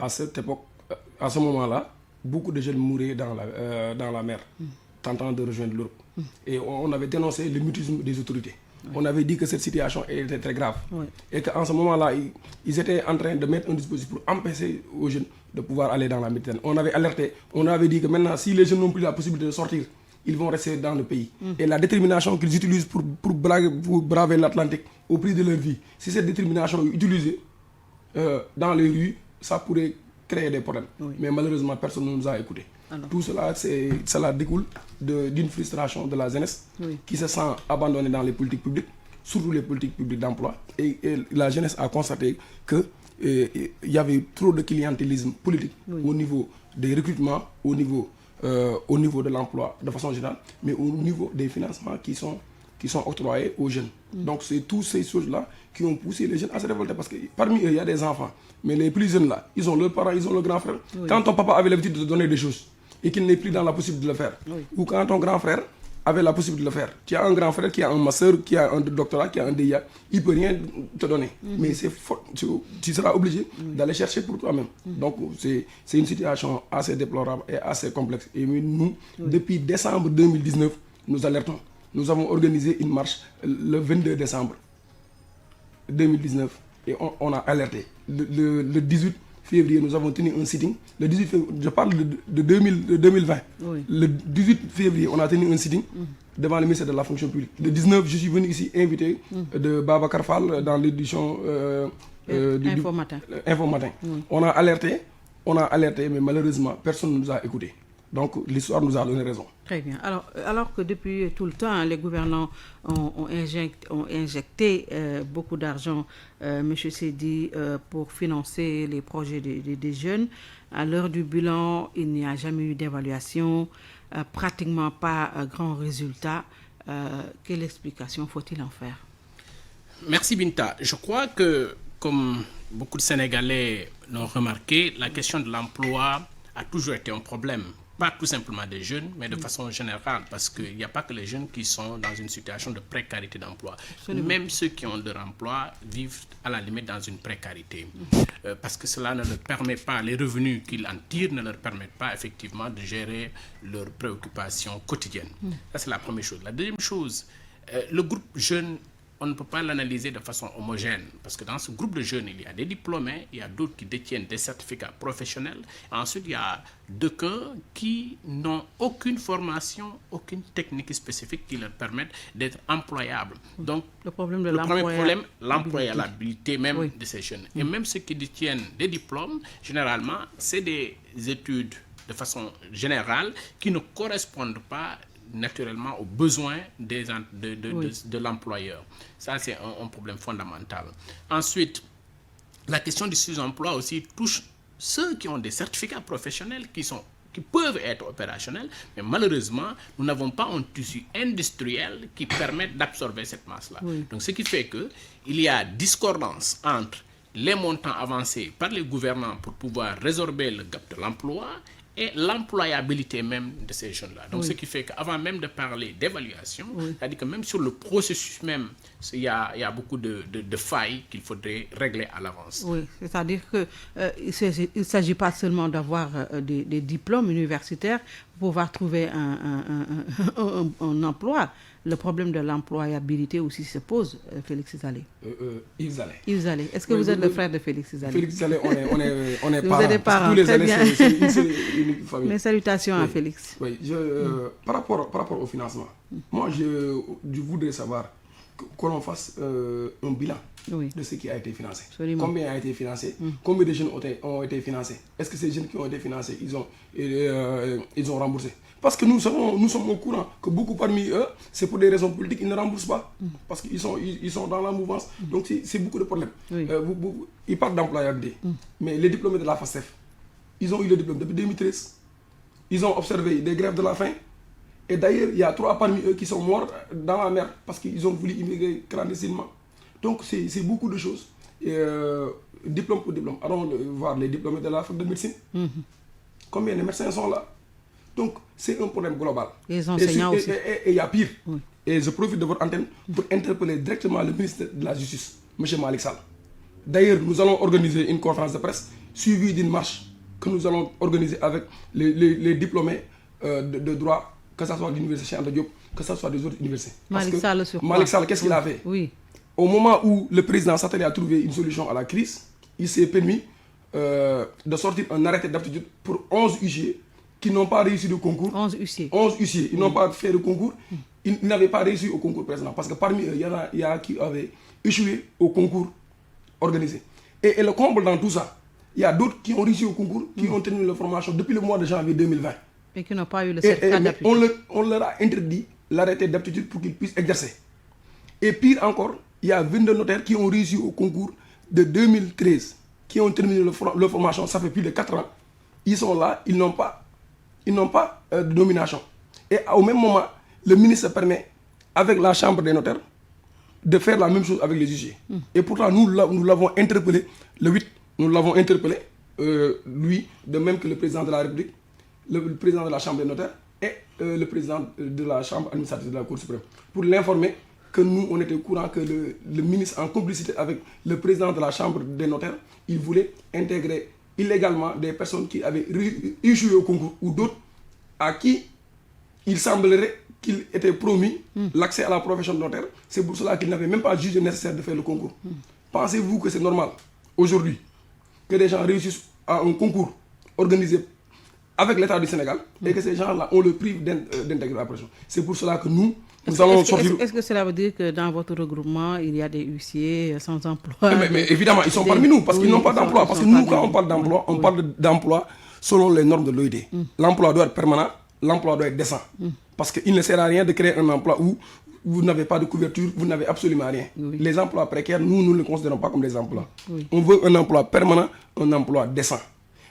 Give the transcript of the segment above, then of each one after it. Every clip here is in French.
à cette époque, à ce moment-là, beaucoup de jeunes mouraient dans la mer, tentant de rejoindre l'Europe. Et on avait dénoncé le mutisme des autorités. On avait dit que cette situation était très grave. Et qu'en ce moment-là, ils étaient en train de mettre un dispositif pour empêcher aux jeunes de pouvoir aller dans la Méditerranée. On avait alerté, on avait dit que maintenant, si les jeunes n'ont plus la possibilité de sortir, ils vont rester dans le pays. Et la détermination qu'ils utilisent pour braver l'Atlantique au prix de leur vie, si cette détermination est utilisée dans les rues, ça pourrait créer des problèmes. Mais malheureusement, personne ne nous a écoutés. Tout cela découle d'une frustration de la jeunesse qui se sent abandonnée dans les politiques publiques, surtout les politiques publiques d'emploi. Et la jeunesse a constaté qu'il y avait trop de clientélisme politique au niveau des recrutements, au niveau de l'emploi de façon générale, mais au niveau des financements qui sont octroyés aux jeunes. Donc c'est toutes ces choses-là qui ont poussé les jeunes à se révolter, parce que parmi eux, il y a des enfants. Mais les plus jeunes là, ils ont leurs parents, ils ont leurs grands frères. Quand ton papa avait l'habitude de te donner des choses et qu'il n'est plus dans la possibilité de le faire, ou quand ton grand frère avait la possibilité de le faire, tu as un grand frère qui a un master, qui a un doctorat, qui a un DIA, il ne peut rien te donner. Mais c'est fort, tu seras obligé d'aller chercher pour toi-même. Donc c'est une situation assez déplorable et assez complexe. Et nous, depuis décembre 2019, nous alertons. Nous avons organisé une marche le 22 décembre 2019 et on a alerté. Le 18 février, nous avons tenu un sitting. Le 18 février, je parle de 2020. Le 18 février, on a tenu un sitting devant le ministère de la fonction publique. Le 19, je suis venu ici invité de Babacar Fall dans l'édition Info Matin. On a alerté, mais malheureusement, personne ne nous a écoutés. Donc l'histoire nous a donné raison. Très bien. Alors que depuis tout le temps, les gouvernants ont injecté beaucoup d'argent, M. Seydi, pour financer les projets des jeunes, à l'heure du bilan, il n'y a jamais eu d'évaluation, pratiquement pas grand résultat. Quelle explication faut-il en faire? Merci Binta. Je crois que, comme beaucoup de Sénégalais l'ont remarqué, la question de l'emploi a toujours été un problème. Pas tout simplement des jeunes, mais de façon générale, parce qu'il n'y a pas que les jeunes qui sont dans une situation de précarité d'emploi. Même ceux qui ont leur emploi vivent à la limite dans une précarité. Parce que cela ne leur permet pas, les revenus qu'ils en tirent ne leur permettent pas effectivement de gérer leurs préoccupations quotidiennes. Ça, c'est la première chose. La deuxième chose, le groupe jeune, on ne peut pas l'analyser de façon homogène, parce que dans ce groupe de jeunes, il y a des diplômés, il y a d'autres qui détiennent des certificats professionnels, ensuite il y a d'autres qui n'ont aucune formation, aucune technique spécifique qui leur permette d'être employables. Donc le problème de premier problème, l'employabilité même de ces jeunes. Et même ceux qui détiennent des diplômes, généralement, c'est des études de façon générale qui ne correspondent pas naturellement aux besoins de l'employeur. Ça, c'est un problème fondamental. Ensuite, la question du sous-emploi aussi touche ceux qui ont des certificats professionnels qui peuvent être opérationnels, mais malheureusement, nous n'avons pas un tissu industriel qui permette d'absorber cette masse-là. Donc, ce qui fait qu'il y a discordance entre les montants avancés par les gouvernants pour pouvoir résorber le gap de l'emploi et l'employabilité même de ces jeunes-là. Donc, ce qui fait qu'avant même de parler d'évaluation, c'est-à-dire que même sur le processus même, il y a beaucoup de failles qu'il faudrait régler à l'avance. Oui, c'est-à-dire qu'il ne s'agit pas seulement d'avoir des diplômes universitaires pour pouvoir trouver un emploi. Le problème de l'employabilité aussi se pose, Félix Izalé. Yves Zalé. Est-ce que vous êtes le frère de Félix Izalé? Félix Izalé, on est parents. Vous êtes des parents, très bien. C'est une famille. Mes salutations à Félix. Oui, par rapport au financement, moi je voudrais savoir que l'on fasse un bilan de ce qui a été financé. Absolument. Combien a été financé? Combien de jeunes ont été financés? Est-ce que ces jeunes qui ont été financés, ils ont remboursé? Parce que nous sommes au courant que beaucoup parmi eux, c'est pour des raisons politiques, ils ne remboursent pas. Parce qu'ils sont dans la mouvance. Donc c'est beaucoup de problèmes. Ils parlent d'employabilité. Mais les diplômés de la FASTEF, ils ont eu le diplôme depuis 2013. Ils ont observé des grèves de la faim. Et d'ailleurs, il y a 3 parmi eux qui sont morts dans la mer parce qu'ils ont voulu immigrer clandestinement. Donc c'est beaucoup de choses. Et, diplôme pour diplôme. Allons voir les diplômés de la fac de médecine. Combien de médecins sont là? Donc c'est un problème global. Les enseignants aussi. Et il y a pire. Et je profite de votre antenne pour interpeller directement le ministre de la Justice, M. Malick Sall, D'ailleurs, nous allons organiser une conférence de presse suivie d'une marche que nous allons organiser avec les diplômés de droit, que ce soit de l'université Cheikh Anta Diop, que ce soit des autres universités. Malick Sall, qu'est-ce qu'il a fait? Oui. Au moment où le président s'attendait à trouver une solution à la crise, il s'est permis de sortir un arrêté d'aptitude pour 11 huissiers qui n'ont pas réussi le concours. 11 huissiers. 11 huissiers. Ils n'ont pas fait le concours. Ils n'avaient pas réussi au concours précédent. Parce que parmi eux, il y a qui avaient échoué au concours organisé. Et le comble dans tout ça, il y a d'autres qui ont réussi au concours, qui ont terminé leur formation depuis le mois de janvier 2020. Et qui n'ont pas eu le certificat d'aptitude. On leur a interdit l'arrêté d'aptitude pour qu'ils puissent exercer. Et pire encore, il y a 22 notaires qui ont réussi au concours de 2013, qui ont terminé leur formation, ça fait plus de 4 ans. Ils sont là, ils n'ont pas de nomination. Et au même moment, le ministre se permet, avec la chambre des notaires, de faire la même chose avec les huissiers. Et pourtant, nous l'avons interpellé le 8, nous l'avons interpellé, lui, de même que le président de la République, le président de la chambre des notaires et le président de la chambre administrative de la Cour suprême, pour l'informer que nous, on était au courant que le ministre, en complicité avec le président de la chambre des notaires, il voulait intégrer illégalement des personnes qui avaient échoué au concours ou d'autres à qui il semblerait qu'il était promis l'accès à la profession de notaire. C'est pour cela qu'il n'avait même pas jugé nécessaire de faire le concours. Pensez-vous que c'est normal, aujourd'hui, que des gens réussissent à un concours organisé avec l'État du Sénégal et que ces gens-là, on le prive d'intégrer la profession? C'est pour cela que nous allons sortir... Est-ce que cela veut dire que dans votre regroupement, il y a des huissiers sans emploi? Mais évidemment, ils sont parmi nous, parce qu'ils n'ont pas d'emploi. Parce que nous, quand on parle d'emploi, on parle d'emploi selon les normes de l'OIT. L'emploi doit être permanent, l'emploi doit être décent. Parce qu'il ne sert à rien de créer un emploi où vous n'avez pas de couverture, vous n'avez absolument rien. Les emplois précaires, nous ne les considérons pas comme des emplois. On veut un emploi permanent, un emploi décent.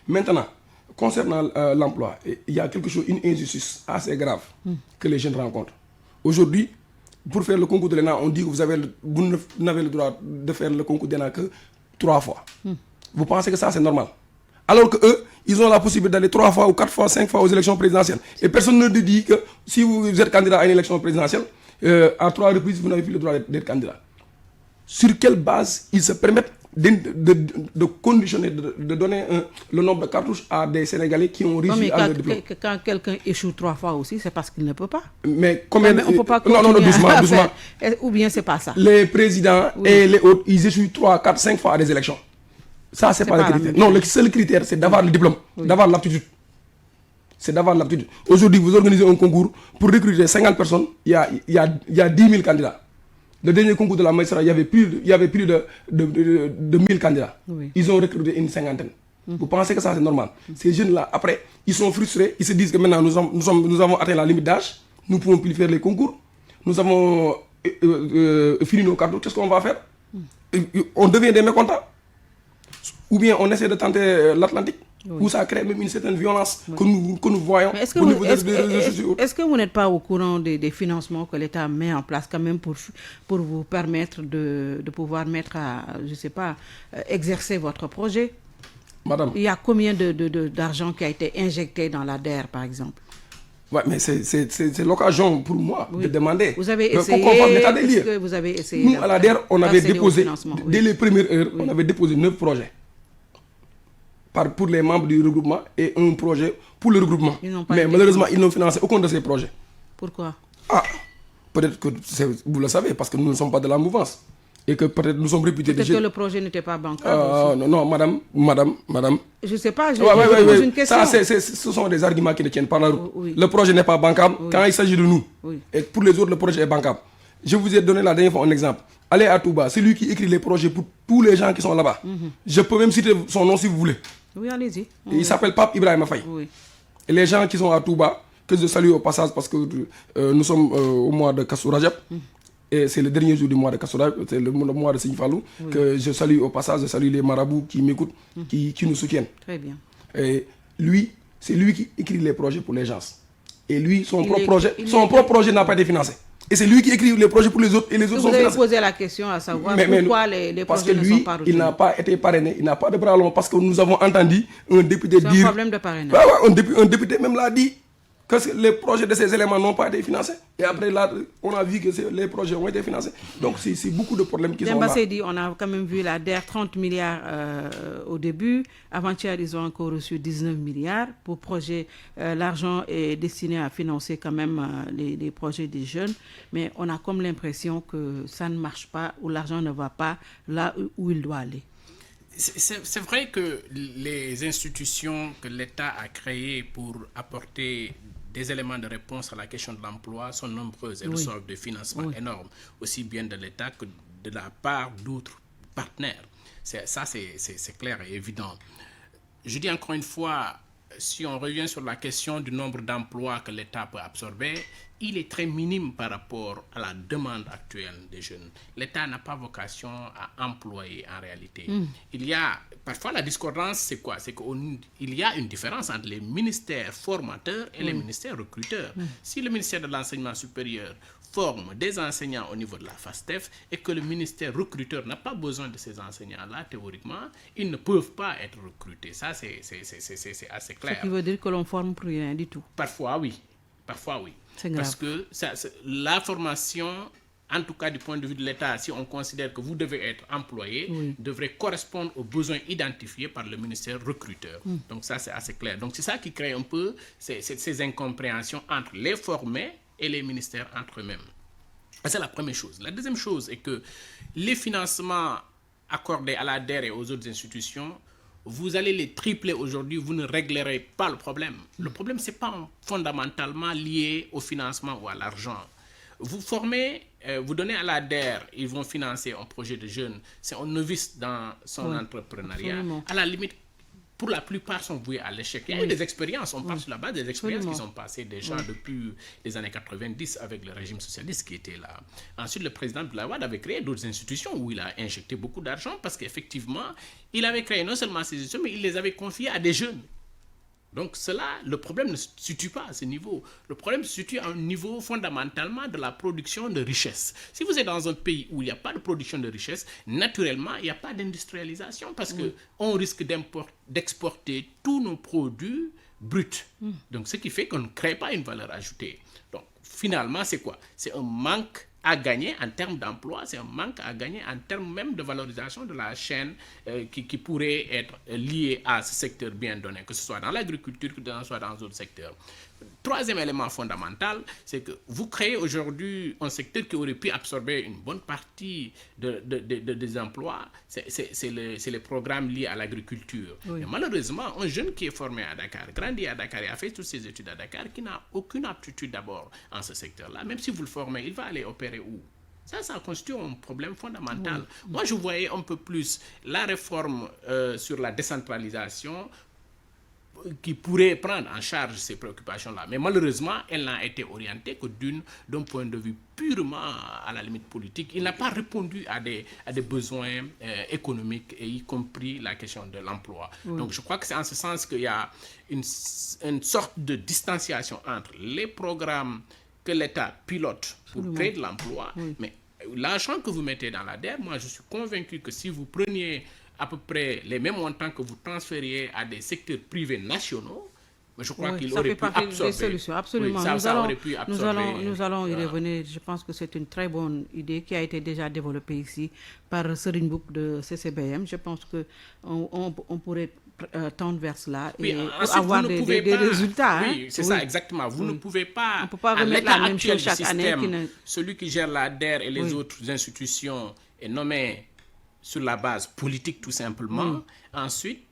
Maintenant, concernant l'emploi, il y a quelque chose, une injustice assez grave que les jeunes rencontrent. Aujourd'hui, pour faire le concours de l'ENA, on dit que vous n'avez le droit de faire le concours de l'ENA que 3 fois. Vous pensez que ça, c'est normal? Alors qu'eux, ils ont la possibilité d'aller 3 fois ou 4 fois, 5 fois aux élections présidentielles. Et personne ne dit que si vous êtes candidat à une élection présidentielle, à 3 reprises, vous n'avez plus le droit d'être candidat. Sur quelle base ils se permettent de conditionner, de donner le nombre de cartouches à des Sénégalais qui ont réussi à le diplôme? Quand quelqu'un échoue 3 fois aussi, c'est parce qu'il ne peut pas. Mais combien... on peut pas non, doucement. Ou bien c'est pas ça. Les présidents et les autres, ils échouent 3, 4, 5 fois à des élections. Ça, c'est pas le critère. Non, le seul critère, c'est d'avoir le diplôme, d'avoir l'aptitude. C'est d'avoir l'aptitude. Aujourd'hui, vous organisez un concours pour recruter 50 personnes, il y a 10 000 candidats. Le dernier concours de la magistrat, il y avait plus de 1000 candidats. Ils ont recruté une 50aine. Vous pensez que ça, c'est normal? Ces jeunes-là, après, ils sont frustrés. Ils se disent que maintenant, nous avons atteint la limite d'âge. Nous ne pouvons plus faire les concours. Nous avons fini nos cartouches. Qu'est-ce qu'on va faire? On devient des mécontents. Ou bien on essaie de tenter l'Atlantique, où ça crée même une certaine violence que nous voyons au niveau des réseaux sociaux. Est-ce que vous n'êtes pas au courant des financements que l'État met en place quand même pour vous permettre de pouvoir mettre à, je sais pas, exercer votre projet? Madame. Il y a combien d'argent qui a été injecté dans la DER, par exemple? Ouais, mais c'est l'occasion pour moi de demander. Vous avez essayé, est-ce que vous avez essayé? Nous, à la DER, on avait déposé, dès les premières heures, on avait déposé 9 projets. Pour les membres du regroupement et un projet pour le regroupement. Mais malheureusement, ils n'ont financé aucun de ces projets. Pourquoi? Peut-être que vous le savez, parce que nous ne sommes pas de la mouvance. Et que peut-être nous sommes réputés déjà... Peut-être que le projet n'était pas bancable non, madame. Je ne sais pas, je pose une question. Ça, ce sont des arguments qui ne tiennent pas la route. Le projet n'est pas bancable quand il s'agit de nous. Et pour les autres, le projet est bancable. Je vous ai donné la dernière fois un exemple. Allez à Touba, c'est lui qui écrit les projets pour tous les gens qui sont là-bas. Je peux même citer son nom si vous voulez. Oui, allez-y. Il s'appelle Pape Ibrahima Faye. Et les gens qui sont à Touba, que je salue au passage parce que nous sommes au mois de Kassou Rajab. Et c'est le dernier jour du mois de Kassou Rajab, c'est le mois de Seigne Fallou, que je salue au passage, je salue les marabouts qui m'écoutent, qui nous soutiennent. Très bien. Et lui, c'est lui qui écrit les projets pour les gens. Et lui, son propre projet n'a pas été financé. Et c'est lui qui écrit les projets pour les autres et les autres sont financés. Vous avez posé la question à savoir pourquoi les projets ne sont pas retenus. Il n'a pas été parrainé, il n'a pas de bras long parce que nous avons entendu un député dire... C'est un problème de parrainage. Un député même l'a dit. que les projets de ces éléments n'ont pas été financés. Et après, là, on a vu que les projets ont été financés. Donc, c'est beaucoup de problèmes qui sont là. Dit, on a quand même vu la DER 30 milliards au début. Avant-hier, ils ont encore reçu 19 milliards pour projets. L'argent est destiné à financer quand même les projets des jeunes. Mais on a comme l'impression que ça ne marche pas ou l'argent ne va pas là où il doit aller. C'est vrai que les institutions que l'État a créées pour apporter des éléments de réponse à la question de l'emploi sont nombreuses et reçoivent des financements énormes, aussi bien de l'État que de la part d'autres partenaires. Ça, c'est clair et évident. Je dis encore une fois, si on revient sur la question du nombre d'emplois que l'État peut absorber, il est très minime par rapport à la demande actuelle des jeunes. L'État n'a pas vocation à employer en réalité. Il y a, parfois la discordance, c'est quoi? C'est qu'il y a une différence entre les ministères formateurs et les ministères recruteurs. Si le ministère de l'Enseignement supérieur forme des enseignants au niveau de la FASTEF et que le ministère recruteur n'a pas besoin de ces enseignants-là, théoriquement, ils ne peuvent pas être recrutés. Ça, c'est assez clair. Ce qui veut dire que l'on forme pour rien du tout. Parfois, oui. Parfois, oui. C'est grave. Parce que la formation, en tout cas du point de vue de l'État, si on considère que vous devez être employé, devrait correspondre aux besoins identifiés par le ministère recruteur. Donc ça, c'est assez clair. Donc c'est ça qui crée un peu ces incompréhensions entre les formés et les ministères entre eux-mêmes. C'est la première chose. La deuxième chose est que les financements accordés à la DER et aux autres institutions, vous allez les tripler aujourd'hui, vous ne réglerez pas le problème. Le problème, ce n'est pas fondamentalement lié au financement ou à l'argent. Vous formez, vous donnez à la DER, ils vont financer un projet de jeunes, c'est un novice dans son entrepreneuriat. Absolument. À la limite, pour la plupart, sont voués à l'échec. Il y a eu des expériences, on parle sur la base des expériences qui sont passées déjà depuis les années 90 avec le régime socialiste qui était là. Ensuite, le président Abdoulaye Wade avait créé d'autres institutions où il a injecté beaucoup d'argent parce qu'effectivement, il avait créé non seulement ces institutions, mais il les avait confiées à des jeunes. Donc cela, le problème ne se situe pas à ce niveau. Le problème se situe à un niveau fondamentalement de la production de richesse. Si vous êtes dans un pays où il n'y a pas de production de richesse, naturellement, il n'y a pas d'industrialisation parce qu'on risque d'exporter tous nos produits bruts. Donc ce qui fait qu'on ne crée pas une valeur ajoutée. Donc finalement, c'est quoi? C'est un manque à gagner en termes d'emploi, c'est un manque à gagner en termes même de valorisation de la chaîne qui pourrait être liée à ce secteur bien donné, que ce soit dans l'agriculture, que ce soit dans d'autres secteurs. Troisième élément fondamental, c'est que vous créez aujourd'hui un secteur qui aurait pu absorber une bonne partie des emplois, c'est les programmes liés à l'agriculture. Et malheureusement, un jeune qui est formé à Dakar, grandi à Dakar et a fait toutes ses études à Dakar, qui n'a aucune aptitude d'abord en ce secteur-là, même si vous le formez, il va aller opérer où? Ça constitue un problème fondamental. Moi, je voyais un peu plus la réforme sur la décentralisation qui pourrait prendre en charge ces préoccupations-là. Mais malheureusement, elle n'a été orientée que d'un point de vue purement à la limite politique. Il n'a pas répondu à des besoins économiques, et y compris la question de l'emploi. Donc je crois que c'est en ce sens qu'il y a une sorte de distanciation entre les programmes que l'État pilote pour créer de l'emploi, mais l'argent que vous mettez dans la DER, moi je suis convaincu que si vous preniez à peu près les mêmes montants que vous transfériez à des secteurs privés nationaux, je crois qu'il aurait pu absorber. Des solutions, absolument. Nous allons y revenir. Je pense que c'est une très bonne idée qui a été déjà développée ici par Serigne Mboup de CCBM. Je pense qu'on pourrait tendre vers cela et avoir des résultats. Oui, c'est ça, exactement. Vous ne pouvez pas, on peut pas remettre la même chose chaque année. Celui qui gère la DER et les autres institutions est nommé sur la base politique tout simplement. Ensuite,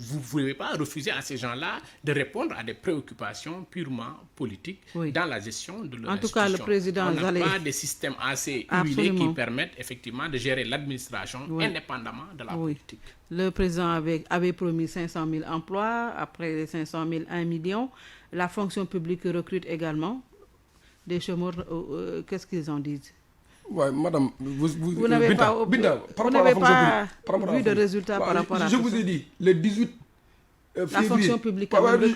vous ne pouvez pas refuser à ces gens-là de répondre à des préoccupations purement politiques dans la gestion de leur institution. En tout cas, le président n'a pas des systèmes assez huilés qui permettent effectivement de gérer l'administration indépendamment de la politique. Le président avait promis 500 000 emplois, après les 500 000, 1 million. La fonction publique recrute également des chômeurs. Qu'est-ce qu'ils en disent? Oui, madame, vous n'avez pas vu de résultats par rapport à ça. Je vous ai dit, le 18 février, la fonction publique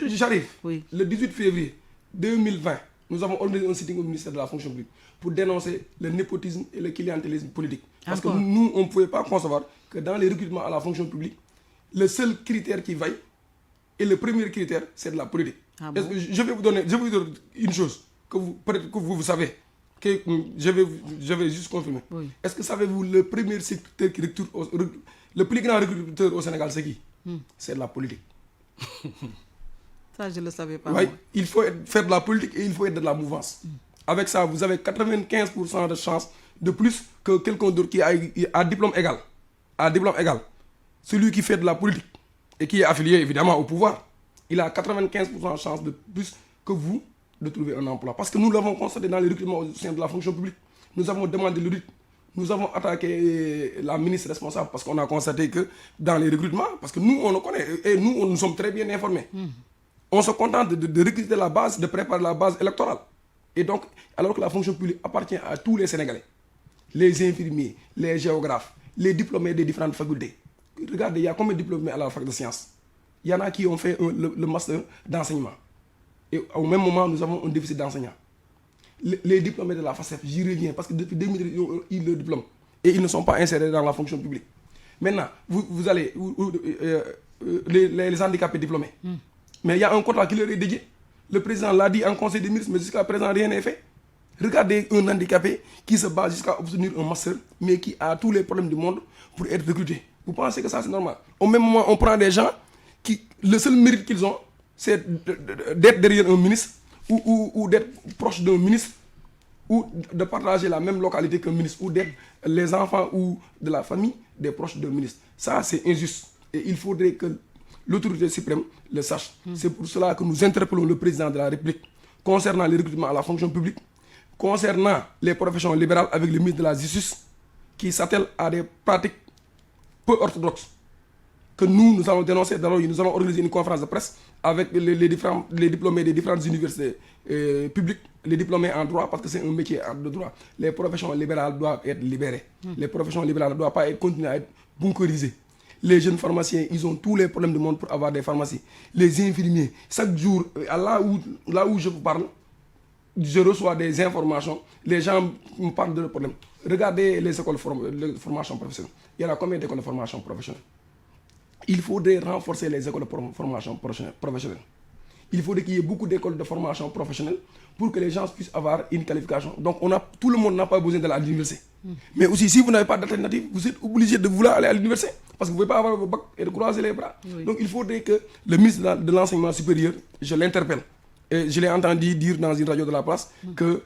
j'arrive. Le 18 février 2020, nous avons organisé un sitting au ministère de la fonction publique pour dénoncer le népotisme et le clientélisme politique. Parce que nous, on ne pouvait pas concevoir que dans les recrutements à la fonction publique, le seul critère qui vaille, et le premier critère, c'est de la politique. Bon? Je vais vous donner une chose que peut-être que vous savez, que je vais juste confirmer. Oui. Est-ce que savez-vous le premier secteur qui recrute, le plus grand recruteur au Sénégal, c'est qui? C'est de la politique. Ça, je ne le savais pas. Ouais, il faut faire de la politique et il faut être de la mouvance. Avec ça, vous avez 95% de chances de plus que quelqu'un d'autre qui a diplôme égal. À diplôme égal. Celui qui fait de la politique et qui est affilié évidemment au pouvoir, il a 95% de chances de plus que vous de trouver un emploi. Parce que nous l'avons constaté dans les recrutements au sein de la fonction publique. Nous avons demandé l'audit. Nous avons attaqué la ministre responsable parce qu'on a constaté que dans les recrutements, parce que nous, on le connaît et nous sommes très bien informés. On se contente de recruter la base, de préparer la base électorale. Et donc, alors que la fonction publique appartient à tous les Sénégalais, les infirmiers, les géographes, les diplômés des différentes facultés. Regardez, il y a combien de diplômés à la fac de sciences? Il y en a qui ont fait le master d'enseignement. Et au même moment, nous avons un déficit d'enseignants. Les diplômés de la FACEF, j'y reviens, parce que depuis 2000, ils ont eu le diplôme. Et ils ne sont pas insérés dans la fonction publique. Maintenant, vous allez, les handicapés diplômés. Mais il y a un quota qui leur est dédié. Le président l'a dit en conseil des ministres, mais jusqu'à présent, rien n'est fait. Regardez un handicapé qui se bat jusqu'à obtenir un master, mais qui a tous les problèmes du monde pour être recruté. Vous pensez que ça, c'est normal? Au même moment, on prend des gens qui, le seul mérite qu'ils ont, c'est d'être derrière un ministre ou d'être proche d'un ministre ou de partager la même localité qu'un ministre ou d'être les enfants ou de la famille des proches d'un ministre. Ça, c'est injuste. Et il faudrait que l'autorité suprême le sache. C'est pour cela que nous interpellons le président de la République concernant les recrutements à la fonction publique, concernant les professions libérales avec le ministre de la Justice qui s'attellent à des pratiques peu orthodoxes que nous allons dénoncer. D'abord, nous allons organiser une conférence de presse avec les diplômés des différentes universités publiques, les diplômés en droit, parce que c'est un métier de droit. Les professions libérales doivent être libérées. Les professions libérales ne doivent pas continuer à être bunkerisées. Les jeunes pharmaciens, ils ont tous les problèmes du monde pour avoir des pharmacies. Les infirmiers, chaque jour, là où je vous parle, je reçois des informations, les gens me parlent de leurs problèmes. Regardez les écoles de formation professionnelle. Il y en a combien d'écoles de formation professionnelle? Il faudrait renforcer les écoles de formation professionnelle. Il faudrait qu'il y ait beaucoup d'écoles de formation professionnelle pour que les gens puissent avoir une qualification. Donc tout le monde n'a pas besoin d'aller à l'université. Mais aussi, si vous n'avez pas d'alternative, vous êtes obligé de vouloir aller à l'université. Parce que vous ne pouvez pas avoir votre bac et de croiser les bras. Oui. Donc il faudrait que le ministre de l'enseignement supérieur, je l'interpelle. Et je l'ai entendu dire dans une radio de la place qu'il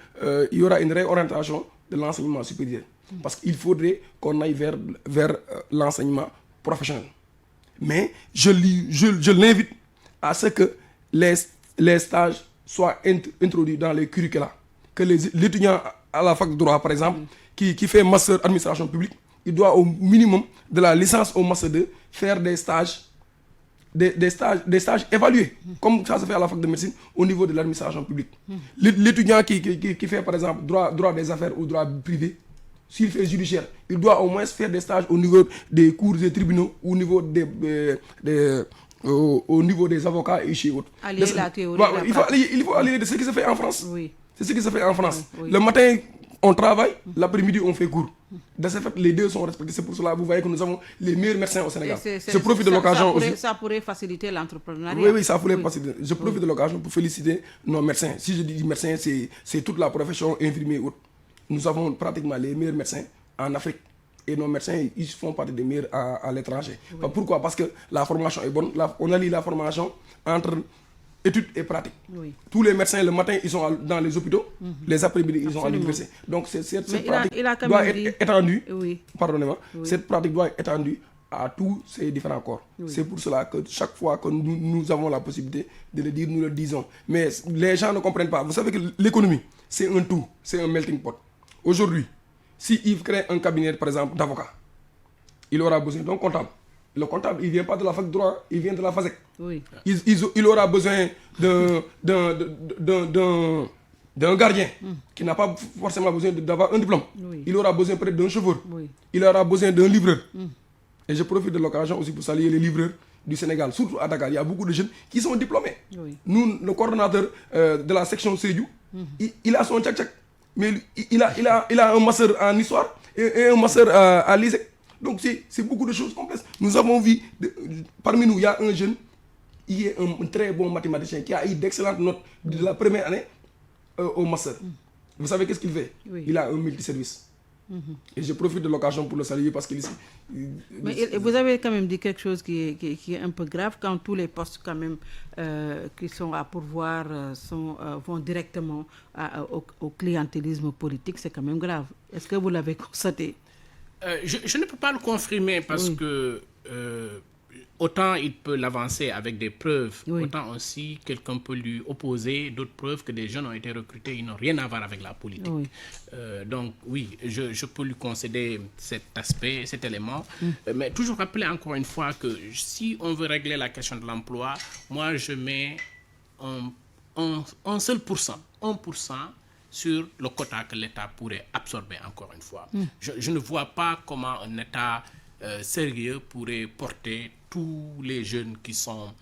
y aura une réorientation de l'enseignement supérieur. Parce qu'il faudrait qu'on aille vers l'enseignement professionnel. Mais je l'invite à ce que les stages soient introduits dans les curricula. Que l'étudiant à la fac de droit, par exemple, qui fait master administration publique, il doit au minimum de la licence au master 2 faire des stages évalués, comme ça se fait à la fac de médecine au niveau de l'administration publique. L'étudiant qui fait par exemple droit des affaires ou droit privé, s'il fait judiciaire, il doit au moins faire des stages au niveau des cours et tribunaux, au niveau au niveau des avocats et chez autres. Allier la théorie, il faut allier de ce qui se fait en France. Oui. C'est ce qui se fait en France. Oui. Le matin, on travaille, l'après-midi, on fait cours. De ce fait, les deux sont respectés. C'est pour cela que vous voyez que nous avons les meilleurs médecins au Sénégal. Je profite de l'occasion aussi. Ça pourrait faciliter l'entrepreneuriat. Oui, ça pourrait faciliter. Je profite de l'occasion pour féliciter nos médecins. Si je dis médecins, c'est toute la profession infirmière et autres. Nous avons pratiquement les meilleurs médecins en Afrique. Et nos médecins, ils font partie des meilleurs à l'étranger. Oui. Pourquoi? Parce que la formation est bonne. On allie la formation entre études et pratiques. Oui. Tous les médecins, le matin, ils sont dans les hôpitaux. Les après-midi, ils sont à l'université. Donc, cette pratique doit être étendue. Oui. Pardonnez-moi. Oui. Cette pratique doit être étendue à tous ces différents corps. Oui. C'est pour cela que chaque fois que nous avons la possibilité de le dire, nous le disons. Mais les gens ne comprennent pas. Vous savez que l'économie, c'est un tout. C'est un melting pot. Aujourd'hui, si Yves crée un cabinet, par exemple, d'avocats, il aura besoin d'un comptable. Le comptable, il ne vient pas de la fac de droit, il vient de la FASEC. Oui. Il aura besoin d'un gardien qui n'a pas forcément besoin d'avoir un diplôme. Oui. Il aura besoin peut-être d'un chauffeur. Oui. Il aura besoin d'un livreur. Et je profite de l'occasion aussi pour saluer les livreurs du Sénégal, surtout à Dakar. Il y a beaucoup de jeunes qui sont diplômés. Oui. Nous, le coordonnateur de la section Sédiou, il a son tchak-tchak. Mais il a un master en histoire et un master à l'ISEC. Donc c'est beaucoup de choses complexes. Nous avons vu, parmi nous, il y a un jeune il y ait un très bon mathématicien qui a eu d'excellentes notes de la première année au master. Vous savez qu'est-ce qu'il fait? Il a un multiservice. Et je profite de l'occasion pour le saluer parce qu'il... Mais vous avez quand même dit quelque chose qui est un peu grave, quand tous les postes quand même qui sont à pourvoir vont directement au clientélisme politique, c'est quand même grave. Est-ce que vous l'avez constaté? Je ne peux pas le confirmer parce que autant il peut l'avancer avec des preuves, autant aussi quelqu'un peut lui opposer d'autres preuves que des jeunes ont été recrutés, ils n'ont rien à voir avec la politique. Donc oui, je peux lui concéder cet aspect, cet élément, mais toujours rappeler encore une fois que si on veut régler la question de l'emploi, moi je mets un seul pourcent, 1% sur le quota que l'État pourrait absorber encore une fois. Je ne vois pas comment un État sérieux pourrait porter tous les jeunes qui sont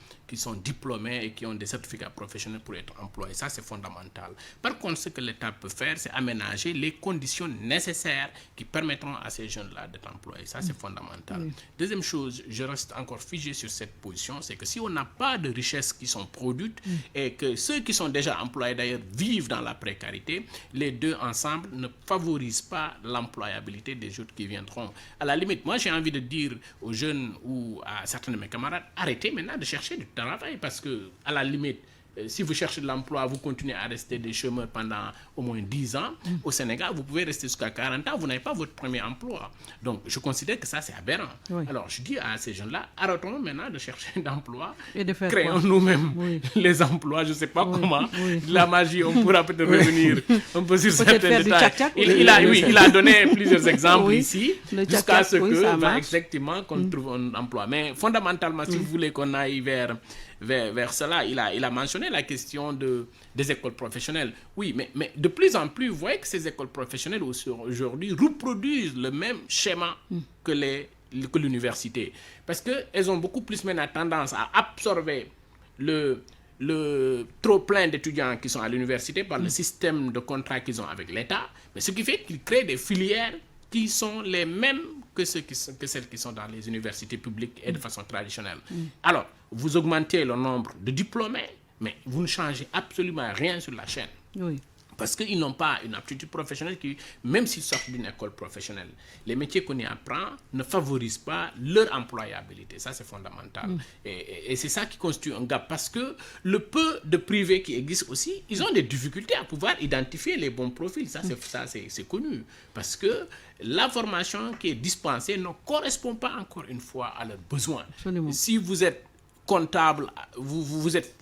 diplômés et qui ont des certificats professionnels pour être employés. Ça, c'est fondamental. Par contre, ce que l'État peut faire, c'est aménager les conditions nécessaires qui permettront à ces jeunes-là d'être employés. Ça, c'est fondamental. Deuxième chose, je reste encore figé sur cette position, c'est que si on n'a pas de richesses qui sont produites et que ceux qui sont déjà employés, d'ailleurs, vivent dans la précarité, les deux ensemble ne favorisent pas l'employabilité des jeunes qui viendront. À la limite, moi, j'ai envie de dire aux jeunes ou à certains de mes camarades, arrêtez maintenant de chercher du travail parce que, à la limite, si vous cherchez de l'emploi, vous continuez à rester des chômeurs pendant au moins 10 ans. Au Sénégal, vous pouvez rester jusqu'à 40 ans, vous n'avez pas votre premier emploi. Donc, je considère que ça, c'est aberrant. Alors, je dis à ces jeunes-là, arrêtons maintenant de chercher d'emploi. Et de faire créons nous-mêmes les emplois, je ne sais pas comment. La magie, on pourra peut-être revenir un peu sur certains détails. Il a donné plusieurs exemples ici, jusqu'à ce que, exactement, qu'on trouve un emploi. Mais fondamentalement, si vous voulez qu'on aille vers cela, il a mentionné la question des écoles professionnelles. Oui, mais de plus en plus, vous voyez que ces écoles professionnelles aujourd'hui reproduisent le même schéma que l'université. Parce qu'elles ont beaucoup plus maintenant tendance à absorber le trop-plein d'étudiants qui sont à l'université par le système de contrat qu'ils ont avec l'État. Mais ce qui fait qu'ils créent des filières qui sont les mêmes que celles qui sont dans les universités publiques et de façon traditionnelle. Alors, vous augmentez le nombre de diplômés, mais vous ne changez absolument rien sur la chaîne. Parce qu'ils n'ont pas une aptitude professionnelle même s'ils sortent d'une école professionnelle, les métiers qu'on y apprend ne favorisent pas leur employabilité. Ça, c'est fondamental. Et c'est ça qui constitue un gap. Parce que le peu de privés qui existent aussi, ils ont des difficultés à pouvoir identifier les bons profils. Ça, c'est connu. Parce que la formation qui est dispensée ne correspond pas, encore une fois, à leurs besoins. Absolument. Si vous êtes comptable, vous êtes